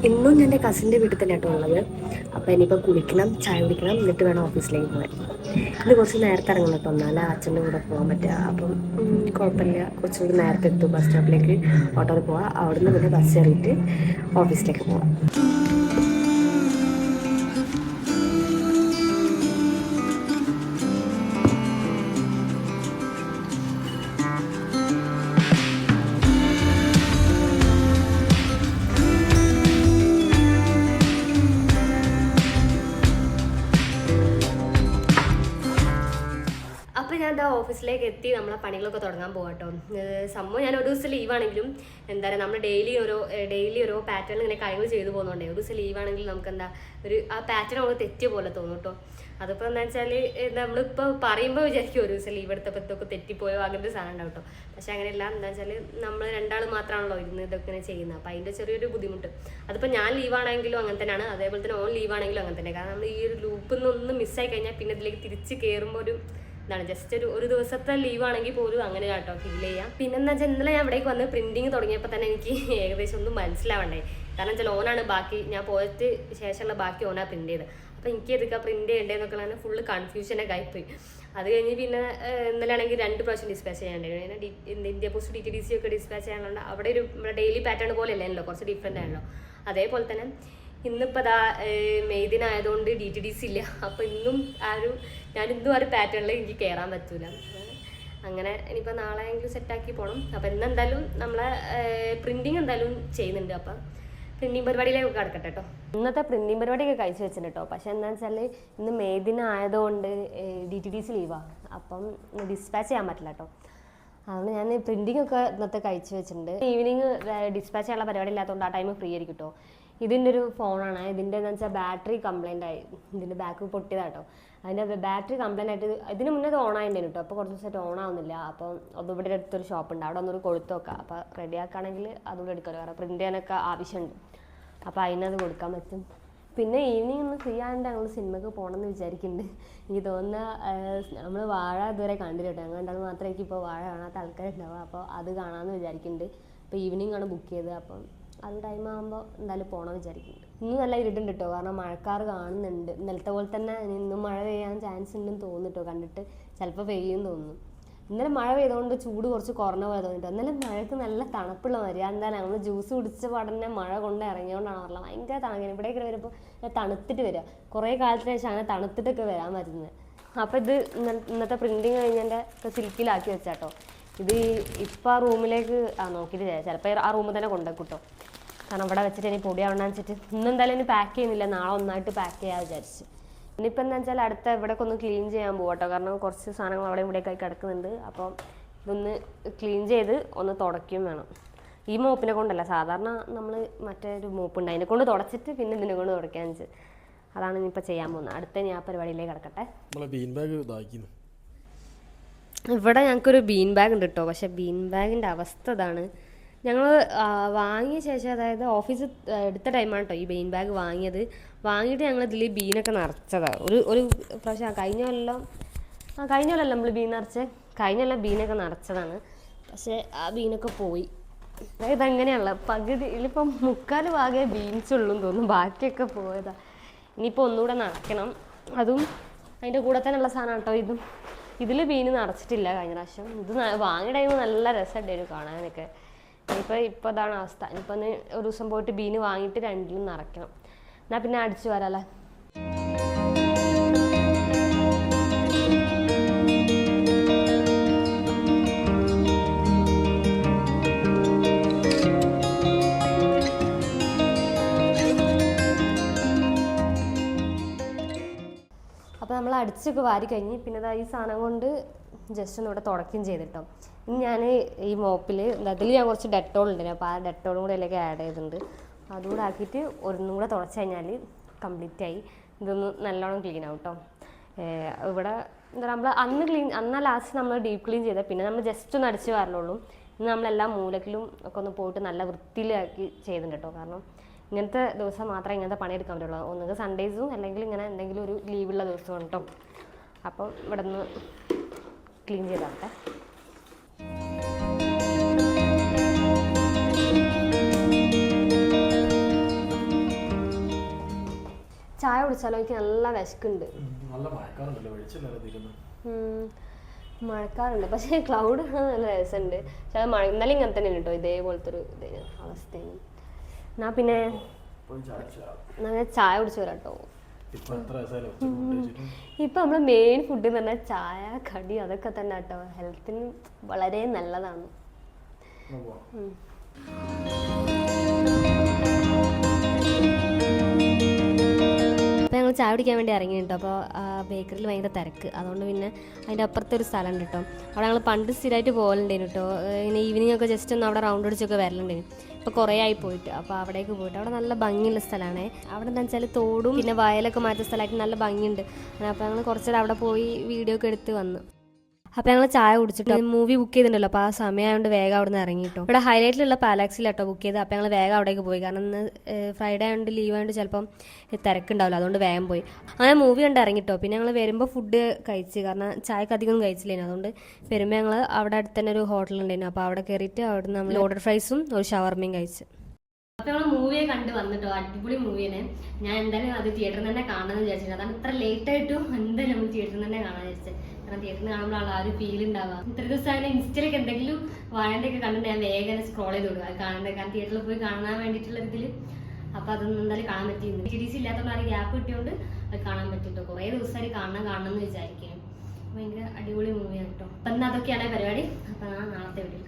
ഇന്നും ഞാൻ എൻ്റെ കസിൻ്റെ വീട്ടിൽ തന്നെ കേട്ടോ ഉള്ളത്. അപ്പോൾ ഇനിയിപ്പോൾ കുളിക്കണം, ചായ കുടിക്കണം, എന്നിട്ട് വേണം ഓഫീസിലേക്ക് പോകാൻ. ഇന്ന് കുറച്ച് നേരത്തെ ഇറങ്ങണം കേട്ടോ, എന്നാലേ അച്ഛൻ്റെ കൂടെ പോകാൻ പറ്റുക. അപ്പം കുഴപ്പമില്ല, കുറച്ചുകൂടി നേരത്തെ എത്തും ബസ് സ്റ്റോപ്പിലേക്ക്. ഓട്ടോയിൽ പോവാം, അവിടുന്ന് പിന്നെ ബസ് കയറിയിട്ട് ഓഫീസിലേക്ക് പോവാം. അപ്പോൾ ഞാൻ എന്താ ഓഫീസിലേക്ക് എത്തി, നമ്മളെ പണികളൊക്കെ തുടങ്ങാൻ പോകട്ടോ. സംഭവം ഞാൻ ഒരു ദിവസം ലീവാണെങ്കിലും എന്താ പറയുക, നമ്മൾ ഡെയിലി ഓരോ പാറ്റേൺ ഇങ്ങനെ കാര്യങ്ങൾ ചെയ്തു പോകുന്നുണ്ടേ. ഒരു ദിവസം ലീവാണെങ്കിൽ നമുക്ക് എന്താ ആ പാറ്റേൺ നമുക്ക് തെറ്റിയ പോലെ തോന്നും കേട്ടോ. അതിപ്പോൾ എന്താ വെച്ചാൽ നമ്മളിപ്പോൾ പറയുമ്പോൾ വിചാരിക്കും ഒരു ദിവസം ലീവ് എടുത്തപ്പോൾ ഇതൊക്കെ തെറ്റിപ്പോയോ അങ്ങനത്തെ സാധനം ഉണ്ടാവും കേട്ടോ. പക്ഷെ അങ്ങനെയല്ല, എന്താ വെച്ചാൽ നമ്മൾ രണ്ടാൾ മാത്രമാണല്ലോ ഇരുന്ന് ഇതൊക്കെ ഇങ്ങനെ ചെയ്യുന്നത്. അപ്പോൾ അതിൻ്റെ ചെറിയൊരു ബുദ്ധിമുട്ട്. അതിപ്പോൾ ഞാൻ ലീവാണെങ്കിലും അങ്ങനെ തന്നെയാണ്, അതേപോലെ തന്നെ ഓൺ ലീവാണെങ്കിലും അങ്ങനെ തന്നെ. കാരണം നമ്മൾ ഈ ഒരു ലൂപ്പിൽ നിന്നൊന്ന് മിസ്സായി കഴിഞ്ഞാൽ പിന്നെ ഇതിലേക്ക് തിരിച്ച് കയറുമ്പോൾ എന്താണ് ജസ്റ്റ് ഒരു ദിവസത്തെ ലീവാണെങ്കിൽ പോലും അങ്ങനെ കേട്ടോ ഫീൽ ചെയ്യാം. പിന്നെന്താ വെച്ചാൽ ഇന്നലെ ഞാൻ ഇവിടേക്ക് വന്ന് പ്രിന്റിങ് തുടങ്ങിയപ്പോൾ തന്നെ എനിക്ക് ഏകദേശം ഒന്നും മനസ്സിലാവണ്ടേ. കാരണം വെച്ചാൽ ഓനാണ് ബാക്കി, ഞാൻ പോയിട്ട് ശേഷമുള്ള ബാക്കി ഓനാണ് പ്രിന്റ് ചെയ്ത്. അപ്പോൾ എനിക്ക് ഏതൊക്കെ പ്രിന്റ് ചെയ്യേണ്ടതെന്നൊക്കെ ഫുള്ള് കൺഫ്യൂഷനൊക്കെ ആയിപ്പോയി. അത് കഴിഞ്ഞ് പിന്നെ ഇന്നലെ ആണെങ്കിൽ 2 പ്രാവശ്യം ഡിസ്പാച്ച് ചെയ്യാനുണ്ടായിരുന്നു. ഇന്ത്യ പോസ്റ്റ് DTDC ഒക്കെ ഡിസ്പാച്ച് ചെയ്യാനുണ്ട്. അവിടെ നമ്മുടെ ഡെയിലി പാറ്റേൺ പോലെ അല്ലല്ലോ, കുറച്ച് ഡിഫറെൻ്റ് ആണല്ലോ. അതേപോലെ തന്നെ ഇന്നിപ്പോൾ അതാ മെയ്ദിനായതുകൊണ്ട് DTDC ഇല്ല. അപ്പോൾ ഞാനിന്നും ആ ഒരു പാറ്റേണിൽ എനിക്ക് കയറാൻ പറ്റൂല. അങ്ങനെ ഇനിയിപ്പോൾ നാളെ എങ്കിലും സെറ്റാക്കി പോകണം. അപ്പോൾ ഇന്നെന്തായാലും നമ്മളെ പ്രിൻറ്റിങ് എന്തായാലും ചെയ്യുന്നുണ്ട്. അപ്പം പ്രിൻറ്റിങ് പരിപാടിയിലേക്ക് കിടക്കട്ടെ കേട്ടോ. ഇന്നത്തെ പ്രിൻറ്റിങ് പരിപാടിയൊക്കെ കഴിച്ച് വെച്ചിട്ടുണ്ട് കേട്ടോ. പക്ഷേ എന്താണെന്ന് വെച്ചാൽ ഇന്ന് മെയ്ദിനായതുകൊണ്ട് DTDC ലീവാണ്. അപ്പം ഡിസ്പാച്ച് ചെയ്യാൻ പറ്റില്ല കേട്ടോ. അതുകൊണ്ട് ഞാൻ പ്രിൻറ്റിങ് ഒക്കെ ഇന്നത്തെ കഴിച്ച് വെച്ചിട്ടുണ്ട്. ഈവനിങ് ഡിസ്പാച്ച് ചെയ്യാനുള്ള പരിപാടി ഇല്ലാത്തതുകൊണ്ട് ആ ടൈം ഫ്രീ ആയിരിക്കും കേട്ടോ. ഇതിൻ്റെ ഒരു ഫോണാണ്. ഇതിൻ്റെ എന്ന് വെച്ചാൽ ബാറ്ററി കംപ്ലൈൻ്റ് ആയി, ഇതിൻ്റെ ബാക്ക് പൊട്ടിയതാട്ടോ. അതിൻ്റെ ബാറ്ററി കംപ്ലൈൻ്റ് ആയിട്ട് ഇതിന് മുന്നേ അത് ഓണായിട്ടുണ്ടായിരുന്നു കേട്ടോ. അപ്പോൾ കുറച്ച് ദിവസമായിട്ട് ഓണാവുന്നില്ല. അപ്പോൾ അത് ഇവിടെ അടുത്തൊരു ഷോപ്പുണ്ട്, അവിടെ ഒന്നൊരു കൊളുത്ത് വെക്കാം. അപ്പോൾ റെഡി ആക്കുകയാണെങ്കിൽ അതുകൂടെ എടുക്കാമല്ലോ, കാരണം പ്രിൻ്റ് ചെയ്യാനൊക്കെ ആവശ്യമുണ്ട്. അപ്പോൾ അതിനത് കൊടുക്കാൻ പറ്റും. പിന്നെ ഈവനിങ് ഒന്ന് ഫ്രീ ആയതുകൊണ്ട് ഞങ്ങൾ സിനിമയ്ക്ക് പോകണമെന്ന് വിചാരിക്കുന്നുണ്ട്. എനിക്ക് തോന്നുന്ന നമ്മൾ വാഴ ഇതുവരെ കണ്ടില്ല കേട്ടോ. ഞങ്ങൾ രണ്ടാൾ മാത്രമേ ഇപ്പോൾ വാഴ കാണാത്ത ആൾക്കാരുണ്ടാവുക. അപ്പോൾ അത് കാണാമെന്ന് വിചാരിക്കുന്നുണ്ട്. ഇപ്പോൾ ഈവനിങ് ആണ് ബുക്ക് ചെയ്തത്. അപ്പം അത് ടൈം ആകുമ്പോൾ എന്തായാലും പോകണമെന്ന് വിചാരിക്കുന്നുണ്ട്. ഇന്ന് നല്ല ഇരുട്ടുണ്ട് കേട്ടോ, കാരണം മഴക്കാറ് കാണുന്നുണ്ട്. ഇന്നലത്തെ പോലെ തന്നെ ഇന്നും മഴ പെയ്യാൻ ചാൻസ് ഉണ്ടെന്ന് തോന്നുന്നു കണ്ടിട്ട്. ചിലപ്പോൾ പെയ്യും തോന്നുന്നു. ഇന്നലെ മഴ പെയ്തുകൊണ്ട് ചൂട് കുറച്ച് കുറഞ്ഞ പോലെ തോന്നിട്ടോ. ഇന്നലെ മഴയ്ക്ക് നല്ല തണുപ്പുള്ള മതി. എന്താ നമ്മൾ ജ്യൂസ് കുടിച്ച പാടന്നെ മഴ കൊണ്ട് ഇറങ്ങിയോണ്ടാണ് പറഞ്ഞത്. ഭയങ്കര തണുക്കാൻ ഇവിടേക്ക് വരുമ്പോൾ തണുത്തിട്ട് വരിക. കുറേ കാലത്തിന് ശേഷം അങ്ങനെ തണുത്തിട്ടൊക്കെ വരാൻ പറ്റുന്നത്. അപ്പോൾ ഇത് ഇന്നത്തെ പ്രിൻറ്റിങ് കഴിഞ്ഞതിൻ്റെ സിൽക്കിലാക്കി വെച്ചാട്ടോ. ഇത് ഇപ്പോൾ ആ റൂമിലേക്ക് നോക്കിയിട്ട് ചിലപ്പോൾ ആ റൂമിൽ തന്നെ കൊണ്ടുവെക്കൂട്ടോ. കാരണം അവിടെ വെച്ചിട്ട് ഇനി പൊടിയാവണമെന്ന് വെച്ചിട്ട് ഇന്നെന്തായാലും ഇനി പാക്ക് ചെയ്യുന്നില്ല, നാളെ ഒന്നായിട്ട് പാക്ക് ചെയ്യാൻ വിചാരിച്ച്. ഇനിയിപ്പോൾ എന്താ വെച്ചാൽ അടുത്ത ഇവിടെയൊക്കെ ഒന്ന് ക്ലീൻ ചെയ്യാൻ പോകട്ടോ. കാരണം കുറച്ച് സാധനങ്ങൾ അവിടെ ഇവിടെയൊക്കെ കിടക്കുന്നുണ്ട്. അപ്പം ഇതൊന്ന് ക്ലീൻ ചെയ്ത് ഒന്ന് തുടയ്ക്കും വേണം. ഈ മോപ്പിനെ കൊണ്ടല്ല, സാധാരണ നമ്മൾ മറ്റൊരു മോപ്പുണ്ട്, അതിനെ കൊണ്ട് തുടച്ചിട്ട് പിന്നെ ഇതിനെ കൊണ്ട് തുടയ്ക്കാൻ വെച്ച്. അതാണ് ഇനിയിപ്പോൾ ചെയ്യാൻ പോകുന്നത്. അടുത്ത ഞാൻ പരിപാടിയിലേക്ക് കിടക്കട്ടെ. ഇവിടെ ഞങ്ങൾക്കൊരു ബീൻ ബാഗ് ഉണ്ട് കേട്ടോ. പക്ഷേ ബീൻ ബാഗിൻ്റെ അവസ്ഥ ഇതാണ്. ഞങ്ങൾ വാങ്ങിയ ശേഷം, അതായത് ഓഫീസ് എടുത്ത ടൈമാണ് കേട്ടോ ഈ ബീൻ ബാഗ് വാങ്ങിയത്. വാങ്ങിയിട്ട് ഞങ്ങൾ ഇതിൽ ബീനൊക്കെ നിറച്ചതാണ്. ഒരു പ്രാവശ്യം കഴിഞ്ഞ കൊല്ലം നമ്മൾ ബീൻ കഴിഞ്ഞ കൊല്ലം ബീനൊക്കെ നിറച്ചതാണ്. പക്ഷേ ആ ബീനൊക്കെ പോയി. അതായത് അങ്ങനെയുള്ള പകുതി ഇതിലിപ്പം 3/4 ഭാഗമേ ബീൻസ് ഉള്ളൂ എന്ന് തോന്നുന്നു, ബാക്കിയൊക്കെ പോയതാണ്. ഇനിയിപ്പോൾ ഒന്നുകൂടെ നിറയ്ക്കണം. അതും അതിൻ്റെ കൂടെ തന്നെയുള്ള സാധനം കേട്ടോ. ഇതിൽ ബീന് നിറച്ചിട്ടില്ല കഴിഞ്ഞ പ്രാവശ്യം. ഇത് വാങ്ങിയ ടൈം നല്ല രസമുണ്ടായിരുന്നു കാണാനൊക്കെ. ഇപ്പോൾ ഇതാണ് അവസ്ഥ. ഇനിയിപ്പോൾ ഒരു ദിവസം പോയിട്ട് ബീന് വാങ്ങിയിട്ട് 2ലും നിറയ്ക്കണം. എന്നാൽ പിന്നെ അടിച്ചു വരാമല്ലേ. അപ്പോൾ നമ്മൾ അടിച്ചൊക്കെ വാരി കഴിഞ്ഞ് പിന്നെ ഈ സാധനം കൊണ്ട് ജസ്റ്റ് ഒന്ന് ഇവിടെ തുടക്കുകയും ചെയ്തിട്ടോ. ഇനി ഞാൻ ഈ മോപ്പിൽ അതിൽ ഞാൻ കുറച്ച് ഡെറ്റോൾ ഉണ്ടായിരുന്നു. അപ്പോൾ ആ ഡെറ്റോളും കൂടെ അതിലേക്ക് ആഡ് ചെയ്തിട്ടുണ്ട്. അതുകൂടെ ആക്കിയിട്ട് ഒന്നും കൂടെ തുടച്ച് കഴിഞ്ഞാൽ കംപ്ലീറ്റ് ആയി. ഇതൊന്ന് നല്ലോണം ക്ലീൻ ആവും കേട്ടോ. ഇവിടെ എന്താ നമ്മൾ അന്ന് ലാസ്റ്റ് നമ്മൾ ഡീപ്പ് ക്ലീൻ ചെയ്താൽ പിന്നെ നമ്മൾ ജസ്റ്റ് ഒന്ന് അടിച്ച് വരണുള്ളൂ. ഇന്ന് നമ്മളെല്ലാ മൂലക്കിലും ഒക്കെ ഒന്ന് പോയിട്ട് നല്ല വൃത്തിയിലാക്കി ചെയ്തിട്ടുണ്ട് കേട്ടോ. കാരണം ഇങ്ങനത്തെ ദിവസം മാത്രമേ ഇങ്ങനത്തെ പണിയെടുക്കാൻ പറ്റുള്ളൂ. ഒന്നുകിൽ സൺഡേസും അല്ലെങ്കിൽ ഇങ്ങനെ എന്തെങ്കിലും ഒരു ലീവുള്ള ദിവസമാണ് കേട്ടോ. അപ്പം ഇവിടെ നിന്ന് ക്ലീൻ ചെയ്താട്ടെ. ചായ കുടിച്ചാലോ? എനിക്ക് നല്ല വിശക്കുണ്ട്. മഴക്കാറുണ്ട്, പക്ഷേ ക്ലൗഡ് നല്ല രസമുണ്ട്. പക്ഷെ അത് ഇന്നലെ ഇങ്ങനെ തന്നെ കേട്ടോ, ഇതേപോലത്തെ ഒരു അവസ്ഥയാണ്. എന്നാ പിന്നെ ചായ കുടിച്ചു വരാം കേട്ടോ. ഇപ്പൊ നമ്മളെ മെയിൻ ഫുഡ് എന്ന് പറഞ്ഞാൽ ചായ, കടി, അതൊക്കെ തന്നെ കേട്ടോ. ഹെൽത്തിന് വളരെ നല്ലതാണ്. അപ്പോൾ ഞങ്ങൾ ചായ കുടിക്കാൻ വേണ്ടി ഇറങ്ങി കേട്ടോ. അപ്പോൾ ബേക്കറിയിൽ ഭയങ്കര തിരക്ക്, അതുകൊണ്ട് പിന്നെ അതിൻ്റെ അപ്പുറത്തെ ഒരു സ്ഥലം ഉണ്ട് കേട്ടോ. അവിടെ ഞങ്ങൾ പണ്ട് സ്ഥിരമായിട്ട് പോകലുണ്ടായിരുന്നു കേട്ടോ. ഇങ്ങനെ ഈവനിങ് ഒക്കെ ജസ്റ്റ് ഒന്ന് അവിടെ റൗണ്ട് അടിച്ചൊക്കെ വരലുണ്ടായിരുന്നു. ഇപ്പോൾ കുറേ ആയി പോയിട്ട്. അപ്പോൾ അവിടേക്ക് പോയിട്ട് അവിടെ നല്ല ഭംഗിയുള്ള സ്ഥലമാണ്. അവിടെ എന്താ വെച്ചാൽ തോടും പിന്നെ വയലൊക്കെ മാറ്റിയ സ്ഥലമായിട്ട് നല്ല ഭംഗിയുണ്ട്. അപ്പോൾ ഞങ്ങൾ കുറച്ചുകൂടെ അവിടെ പോയി വീഡിയോ ഒക്കെ എടുത്ത് വന്നു. അപ്പോൾ ഞങ്ങൾ ചായ കുടിച്ചിട്ട് മൂവി ബുക്ക് ചെയ്തിട്ടുണ്ടല്ലോ. അപ്പോൾ ആ സമയമായതുകൊണ്ട് വേഗം അവിടെ നിന്ന് ഇറങ്ങിയിട്ടോ. ഇവിടെ ഹൈലൈറ്റിലുള്ള പാലാക്സിലാട്ടോ ബുക്ക് ചെയ്ത്. അപ്പോൾ ഞങ്ങൾ വേഗം അവിടേക്ക് പോയി. കാരണം ഇന്ന് ഫ്രൈഡേ ആയതുകൊണ്ട് ലീവ് ആയതുകൊണ്ട് ചിലപ്പം തിരക്കുണ്ടാവില്ല, അതുകൊണ്ട് വേഗം പോയി. അങ്ങനെ മൂവി കണ്ട് ഇറങ്ങിട്ടോ. പിന്നെ ഞങ്ങൾ വരുമ്പോൾ ഫുഡ് കഴിച്ച്, കാരണം ചായക്ക് അധികം കഴിച്ചില്ലായിരുന്നു. അതുകൊണ്ട് വരുമ്പോൾ ഞങ്ങൾ അവിടെ അടുത്ത് തന്നെ ഒരു ഹോട്ടലുണ്ടായിരുന്നു. അപ്പോൾ അവിടെ കയറിയിട്ട് അവിടെ നമ്മൾ ലോഡഡ് ഫ്രൈസും ഒരു ഷവർമയും കഴിച്ച്. അപ്പോൾ നമ്മൾ മൂവിയെ കണ്ട് വന്നിട്ടോ. അടിപൊളി മൂവിയാണ്. ഞാൻ എന്തായാലും അത് തിയേറ്ററിൽ തന്നെ കാണാമെന്ന് വിചാരിച്ചത്. അതാണ് ഇത്ര ലേറ്റ് ആയിട്ടും എന്തായാലും നമ്മൾ തിയേറ്ററിൽ തന്നെ കാണാൻ വിചാരിച്ചത്. കാരണം തിയേറ്ററിൽ കാണുമ്പോഴാണ് ആ ഒരു ഫീൽ ഉണ്ടാവുക. ഇത്ര ദിവസം അങ്ങനെ ഇൻസ്റ്റയിലൊക്കെ എന്തെങ്കിലും വാഴൻ്റെ ഒക്കെ കണ്ടിട്ട് ഞാൻ വേഗം സ്ക്രോൾ ചെയ്ത് കൊടുക്കുക അത് കാണേണ്ടത്. കാരണം തിയേറ്ററിൽ പോയി കാണാൻ വേണ്ടിയിട്ടുള്ള ഇതിൽ. അപ്പോൾ അതൊന്നും എന്തായാലും കാണാൻ പറ്റിയിരുന്നു. സീരീസ് ഇല്ലാത്തതുകൊണ്ട് ആ ഗ്യാപ്പ് കിട്ടിയോണ്ട് അത് കാണാൻ പറ്റിട്ടോ. കുറേ ദിവസമായി കാണണം എന്ന് വിചാരിക്കുകയാണ്. ഭയങ്കര അടിപൊളി മൂവിയാണ് കേട്ടോ. അപ്പം എന്നാൽ അതൊക്കെയാണ് പരിപാടി. അപ്പം നാളത്തെ വീട്ടിൽ